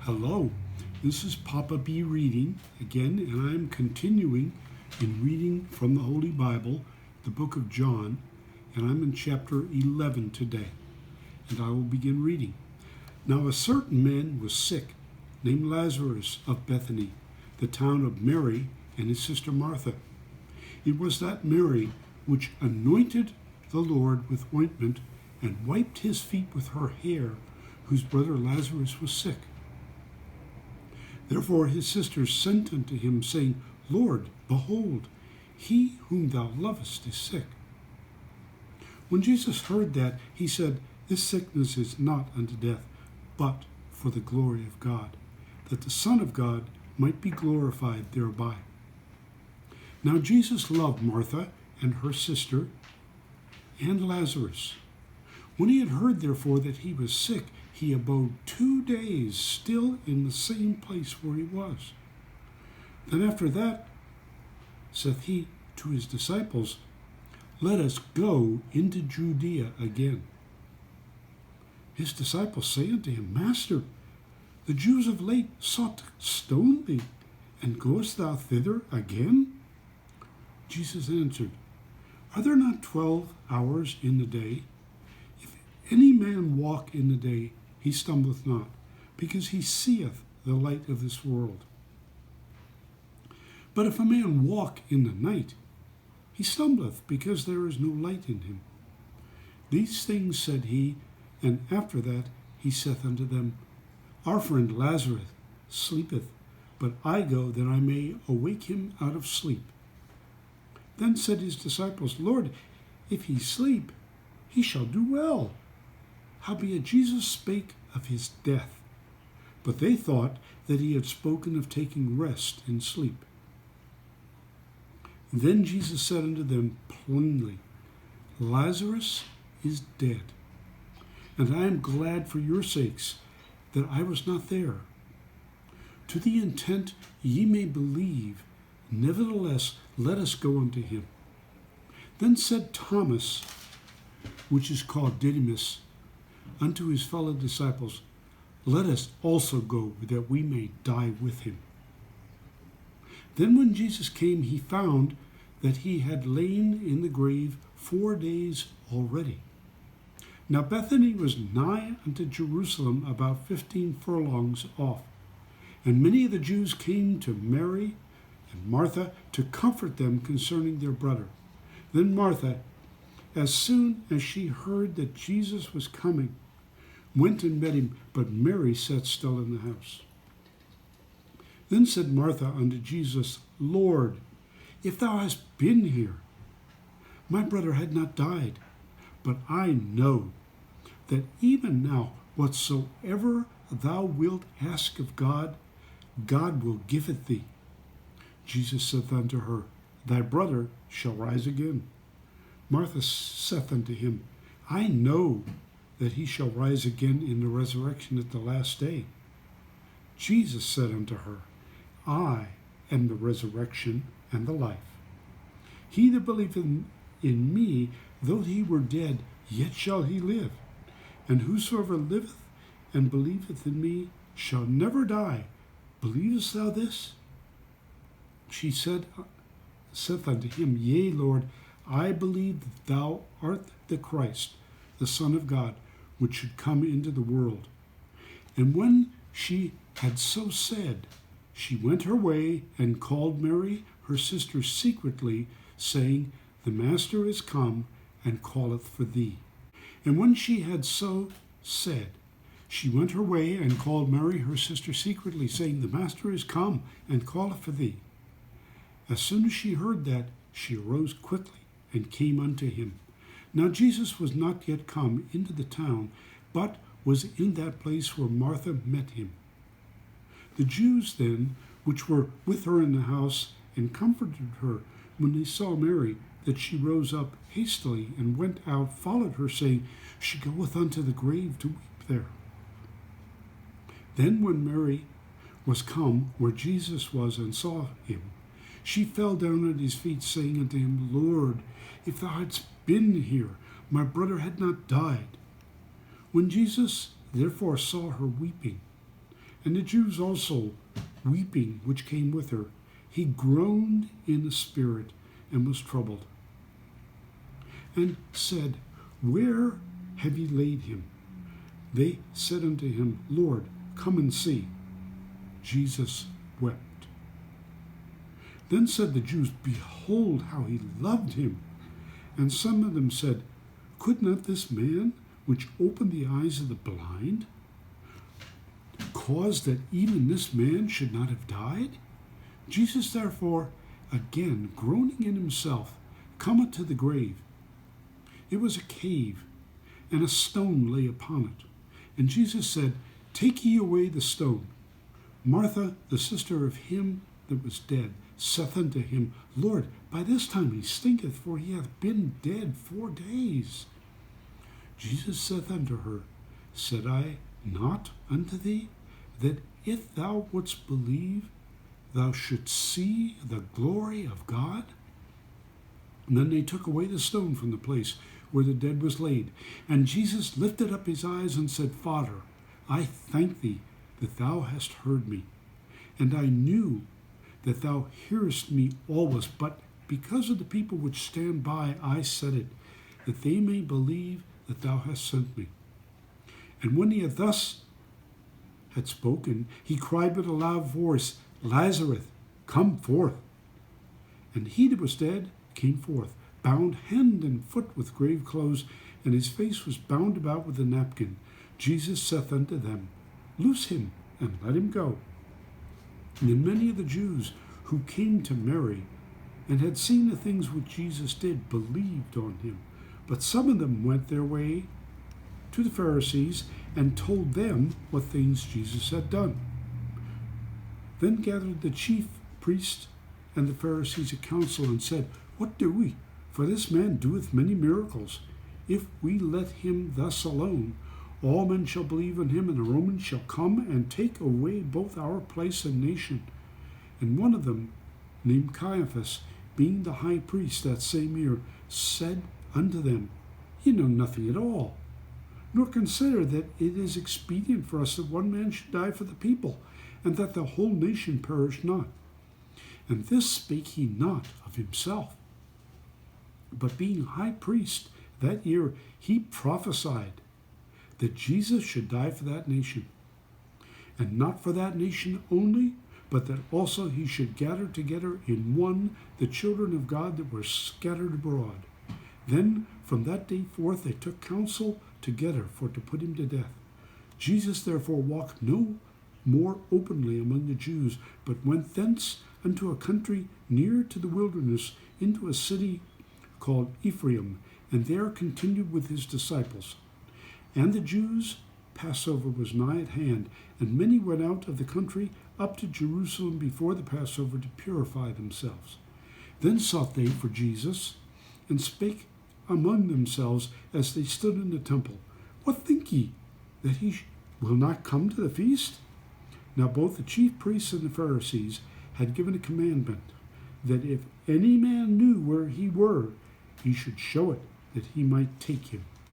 Hello, this is Papa B reading again, and I'm continuing in reading from the Holy Bible, the book of John, and I'm in chapter 11 today, and I will begin reading. Now a certain man was sick, named Lazarus of Bethany, the town of Mary and his sister Martha. It was that Mary which anointed the Lord with ointment and wiped his feet with her hair, whose brother Lazarus was sick. Therefore his sisters sent unto him, saying, Lord, behold, he whom thou lovest is sick. When Jesus heard that, he said, This sickness is not unto death, but for the glory of God, that the Son of God might be glorified thereby. Now Jesus loved Martha and her sister and Lazarus. When he had heard, therefore, that he was sick, he abode 2 days still in the same place where he was. Then after that saith he to his disciples, Let us go into Judea again. His disciples say unto him, Master, the Jews of late sought to stone thee, and goest thou thither again? Jesus answered, Are there not 12 hours in the day? If any man walk in the day, he stumbleth not, because he seeth the light of this world. But if a man walk in the night, he stumbleth, because there is no light in him. These things said he, and after that he saith unto them, Our friend Lazarus sleepeth, but I go that I may awake him out of sleep. Then said his disciples, Lord, if he sleep, he shall do well. Howbeit Jesus spake of his death, but they thought that he had spoken of taking rest in sleep. Then Jesus said unto them plainly, Lazarus is dead, and I am glad for your sakes that I was not there, to the intent ye may believe. Nevertheless, let us go unto him. Then said Thomas, which is called Didymus, unto his fellow disciples, Let us also go, that we may die with him. Then when Jesus came, he found that he had lain in the grave 4 days already. Now Bethany was nigh unto Jerusalem, about 15 furlongs off. And many of the Jews came to Mary and Martha to comfort them concerning their brother. Then Martha, as soon as she heard that Jesus was coming, went and met him, but Mary sat still in the house. Then said Martha unto Jesus, Lord, if thou hadst been here, my brother had not died. But I know that even now whatsoever thou wilt ask of God, God will give it thee. Jesus saith unto her, Thy brother shall rise again. Martha saith unto him, I know that he shall rise again in the resurrection at the last day. Jesus said unto her, I am the resurrection and the life. He that believeth in me, though he were dead, yet shall he live. And whosoever liveth and believeth in me shall never die. Believest thou this? She saith unto him, Yea, Lord, I believe that thou art the Christ, the Son of God, which should come into the world. And when she had so said, she went her way and called Mary, her sister, secretly, saying, The Master is come, and calleth for thee. And when she had so said, she went her way and called Mary, her sister, secretly, saying, The Master is come, and calleth for thee. As soon as she heard that, she arose quickly and came unto him. Now Jesus was not yet come into the town, but was in that place where Martha met him. The Jews then, which were with her in the house, and comforted her, when they saw Mary, that she rose up hastily and went out, followed her, saying, She goeth unto the grave to weep there. Then when Mary was come where Jesus was, and saw him, she fell down at his feet, saying unto him, Lord, if thou hadst been here, my brother had not died. When Jesus therefore saw her weeping, And the Jews also, weeping, which came with her, he groaned in the spirit and was troubled, and said, Where have ye laid him? They said unto him, Lord, come and see. Jesus wept. Then said the Jews, Behold, how he loved him. And some of them said, Could not this man, which opened the eyes of the blind, cause that even this man should not have died? Jesus therefore, again groaning in himself, cometh to the grave. It was a cave, and a stone lay upon it. And Jesus said, Take ye away the stone. Martha, the sister of him that was dead, saith unto him, Lord, by this time he stinketh, for he hath been dead 4 days. Jesus saith unto her, Said I not unto thee, that if thou wouldst believe, thou shouldst see the glory of God? And then they took away the stone from the place where the dead was laid. And Jesus lifted up his eyes and said, Father, I thank thee that thou hast heard me. And I knew that thou hearest me always, but because of the people which stand by, I said it, that they may believe that thou hast sent me. And when he had thus had spoken, he cried with a loud voice, Lazarus, come forth. And he that was dead came forth, bound hand and foot with grave clothes, and his face was bound about with a napkin. Jesus saith unto them, Loose him, and let him go. And then many of the Jews who came to Mary, and had seen the things which Jesus did, believed on him. But some of them went their way to the Pharisees, and told them what things Jesus had done. Then gathered the chief priests and the Pharisees a council, and said, What do we? For this man doeth many miracles. If we let him thus alone, all men shall believe on him, and the Romans shall come and take away both our place and nation. And one of them, named Caiaphas, being the high priest that same year, said unto them, Ye know nothing at all, nor consider that it is expedient for us that one man should die for the people, and that the whole nation perish not. And this spake he not of himself, but being high priest that year, he prophesied that Jesus should die for that nation, and not for that nation only, but that also he should gather together in one the children of God that were scattered abroad. Then from that day forth they took counsel together for to put him to death. Jesus therefore walked no more openly among the Jews, but went thence unto a country near to the wilderness, into a city called Ephraim, and there continued with his disciples. And the Jews' Passover was nigh at hand, and many went out of the country up to Jerusalem before the Passover to purify themselves. Then sought they for Jesus, and spake among themselves as they stood in the temple, What think ye, that he will not come to the feast? Now both the chief priests and the Pharisees had given a commandment, that if any man knew where he were, he should show it, that he might take him.